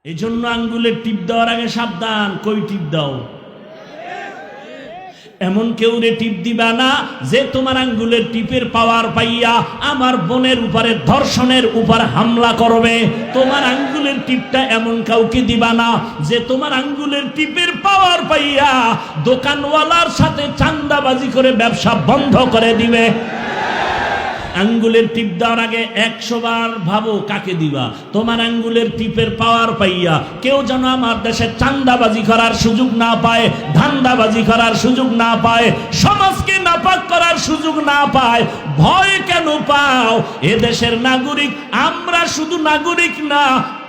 এই জন্য আঙ্গুলের টিপ দেওয়ার আগে সাবধান, কই টিপ দাও। এমন কেউ রে টিপ দিবা না যে তোমার আঙ্গুলের টিপের পাওয়ার পাইয়া আমার বোনের উপরে ধর্ষণের উপর হামলা করবে। তোমার আঙ্গুলের টিপটা এমন কাউকে দিবা না যে তোমার আঙ্গুলের টিপের পাওয়ার পাইয়া দোকানওয়ালার সাথে চাঁদাবাজি করে ব্যবসা বন্ধ করে দিবে। আঙ্গুলের টিপ দেওয়ার আগে 100 বার ভাবো কাকে দিবা। তোমার আঙ্গুলের টিপের পাওয়ার পাইয়া কেউ যেন আমার দেশে চাঁদাবাজি করার সুযোগ না পায়, ধান্দাবাজি করার সুযোগ না পায়, সমাজকে নাপাক করার সুযোগ না পায়। ভয় কেন পাও? এ দেশের নাগরিক আমরা, শুধু নাগরিক না,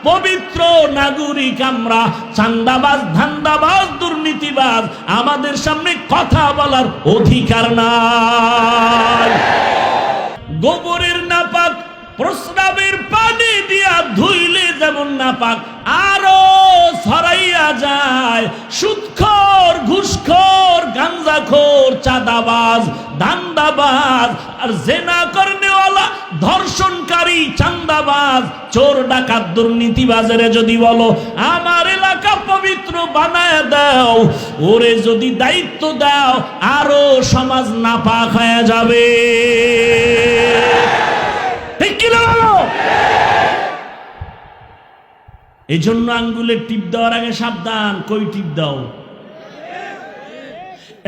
পবিত্র নাগরিক আমরা। চাঁদাবাজ, ধান্দাবাজ, দুর্নীতিবাজ আমাদের সামনে কথা বলার অধিকার নাই। গোবরের নাপাক প্রস্রাবের পানি দিয়া ধুইলে যেমন নাপাক, আরো ছড়াইয়া যায়। সুদখোর, ঘুষখোর, গাঞ্জাখোর, চাঁদাবাজ, ধান্দাবাজ আর জেনা করনেওয়ালা, ধর্ষণকারী, চাঁদাবাজ, চোর, ডাকাত, দুর্নীতিবাজের যদি বলো আমার এলাকা পবিত্র বানায় দাও, ওরে যদি দায়িত্ব দাও, আরো সমাজ নাপাক হয়ে যাবে। ঠিক কি না? এই জন্য আঙ্গুলের টিপ দেওয়ার আগে সাবধান, কই টিপ দাও।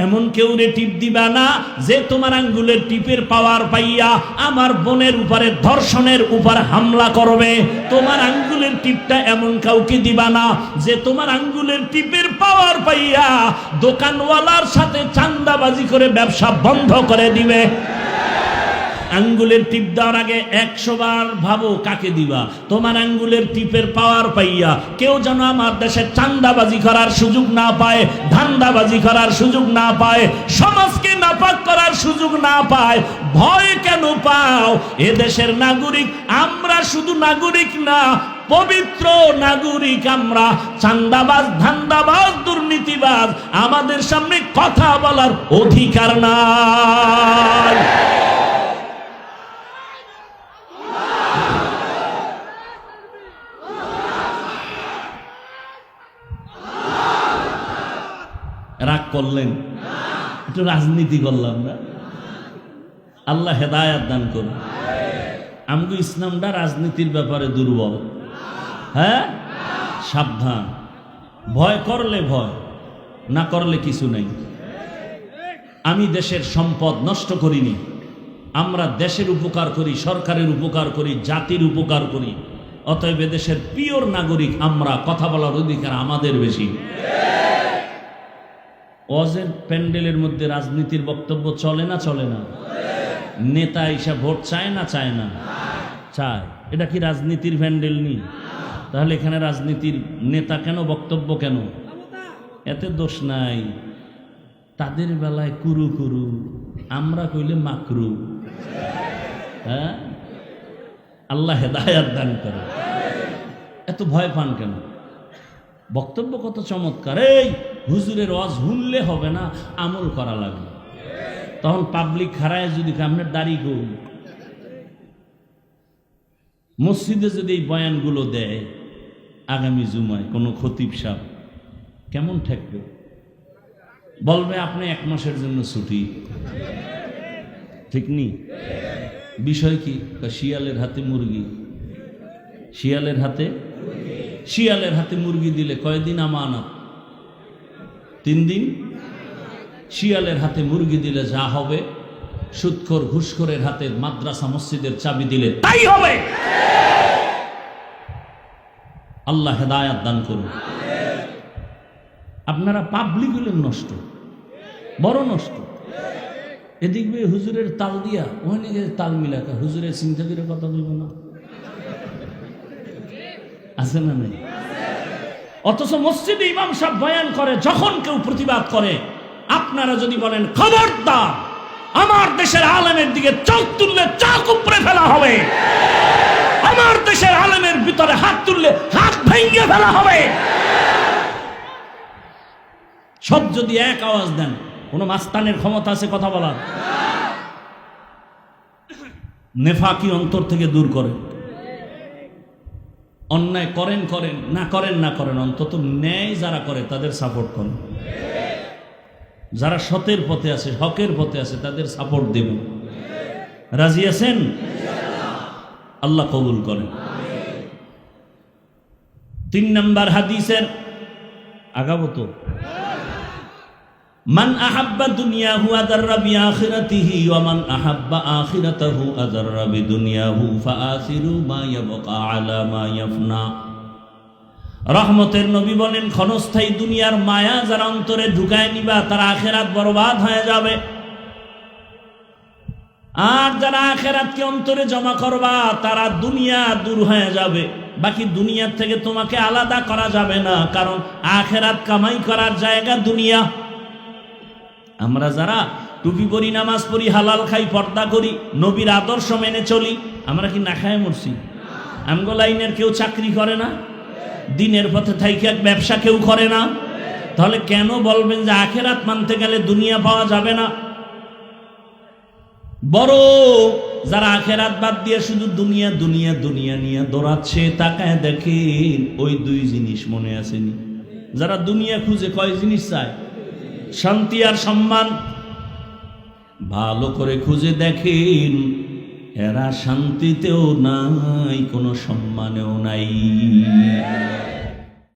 এমন কেউ রে টিপ দিবা না যে তোমার আঙ্গুলের টিপের পাওয়ার পাইয়া আমার বোনের উপরে ধর্ষণের উপর হামলা করবে। তোমার আঙ্গুলের টিপটা এমন কাউকে দিবা না যে তোমার আঙ্গুলের টিপের পাওয়ার পাইয়া দোকানওয়ালার সাথে চাঁদাবাজি করে ব্যবসা বন্ধ করে দিবে। আঙ্গুলের টিপ দেওয়ার আগে 100 বার ভাবো কাকে দিবা। তোমার আঙ্গুলের টিপের পাওয়ার পাইয়া কেউ যেন আমার দেশে চাঁদাবাজি করার সুযোগ না পায়, ধান্দাবাজি করার সুযোগ না পায়, সমাজকে নাপাক করার সুযোগ না পায়। ভয় কেন পাও? এ দেশের নাগরিক আমরা, শুধু নাগরিক না, পবিত্র নাগরিক আমরা। চাঁদাবাজ, ধান্দাবাজ, দুর্নীতিবাজ আমাদের সামনে কথা বলার অধিকার নাই। রাগ করলেন? একটু রাজনীতি করলাম না? আল্লাহ হেদায়াত দান করুন। আমগো ইসলামটা রাজনীতির ব্যাপারে দুর্বল। হ্যাঁ, সাবধান। ভয় করলে ভয়, না করলে কিছু নেই। আমি দেশের সম্পদ নষ্ট করিনি। আমরা দেশের উপকার করি, সরকারের উপকার করি, জাতির উপকার করি। অতএব দেশের পিওর নাগরিক আমরা, কথা বলার অধিকার আমাদের বেশি। ওয়াজের প্যান্ডেলের মধ্যে রাজনীতির বক্তব্য চলে না? চলে না? নেতা এসে ভোট চায় না? চায় না? চায়। এটা কি রাজনীতির প্যান্ডেল নি? তাহলে এখানে রাজনীতির নেতা কেন, বক্তব্য কেন? এতে দোষ নাই। তাদের বেলায় কুরু কুরু, আমরা কইলে মাকরু। হ্যাঁ, আল্লাহ হেদায়াত দান করে। এত ভয় পান কেন? বক্তব্য কত চমৎকার। এই হুজুরের ওয়াজ শুনলে হবে না, আমল করা লাগবে। তখন পাবলিক খারায় যদি আপনার দাড়ি কই, মসজিদে যদি এই বয়ানগুলো দেয় আগামী জুমায় কোনো খতিব সাহেব, কেমন ঠেকবে? বলবে আপনি 1 মাসের জন্য ছুটি। ঠিক নি? বিষয় কি? শিয়ালের হাতে মুরগি। শিয়ালের হাতে, শিয়ালের হাতে মুরগি দিলে কয়দিন আমানত? 3 দিন। শিয়ালের হাতে মুরগি দিলে যা হবে, সুদখোর, ঘুষখোরের হাতে মাদ্রাসা মসজিদের চাবি দিলে তাই হবে। আল্লাহ হেদায়াত দান করুন। আপনারা পাবলিক হলেন নষ্ট, বড় নষ্ট। এদিক হুজুরের তাল দিয়া ওখানে তাল মিলাকা, হুজুরের চিন্তা করে কথা বলব না, আছে না নেই? অথচ মসজিদে ইমাম সাহেব বয়ান করে, যখন কেউ প্রতিবাদ করে আপনারা যদি বলেন খবরদার, আমার দেশের আলেমের দিকে চোখ তুললে চোখ উপরে ফেলা হবে, আমার দেশের আলেমের ভিতরে হাত তুললে হাত ভেঙে ফেলা হবে, সব যদি এক আওয়াজ দেন, কোন মাস্তানের ক্ষমতা আছে কথা বলার? নেফাকি অন্তর থেকে দূর করে। অন্যায় করেন করেন, না করেন না করেন, অন্তত ন্যায় যারা করে তাদের সাপোর্ট করেন। যারা সতের পথে আছে, হকের পথে আছে, তাদের সাপোর্ট দেবেন। রাজি আছেন? আল্লাহ কবুল করেন। 3 নম্বর হাদিসের আগাবো তো, মান আহাব্বা দুনিয়াহু আদাররা বিআখিরাতিহি ওয়া মান আহাব্বা আখিরাতাহু আদাররা বিদুনিয়াহু ফাআসিরু মা ইয়াবকা আলা মা ইয়াফনা। রহমতের নবী বলেন, ক্ষণস্থায়ী দুনিয়ার মায়া যারা অন্তরে ঢুকায় নিবা তার আখেরাত বরবাদ হয়ে যাবে, আর যারা আখেরাতকে অন্তরে জমা করবা তারা দুনিয়া দূর হয়ে যাবে। বাকি দুনিয়ার থেকে তোমাকে আলাদা করা যাবে না, কারণ আখেরাত কামাই করার জায়গা দুনিয়া। আমরা যারা টুপি পরি, নামাজ পড়ি, হালাল খাই, পর্দা করি, নবীর আদর্শ মেনে চলি, আমরা কি না খায় মরছি? আমগো লাইনের কেউ চাকরি করে না, দিনের পথে থাইকে ব্যবসা কেউ করে না, তাহলে কেন বলবেন যে আখেরাত মানতে গেলে দুনিয়া পাওয়া যাবে না? বড় যারা আখেরাত বাদ দিয়ে শুধু দুনিয়া দুনিয়া দুনিয়া নিয়ে দৌড়াচ্ছে, তাকায় দেখেন ওই 2 জিনিস মনে আসেনি। যারা দুনিয়া খুঁজে কয় জিনিস চায়? শান্তি আর সম্মান। ভালো করে খুঁজে দেখেন, এরা শান্তিতেও নাই, কোনো সম্মানেও নাই।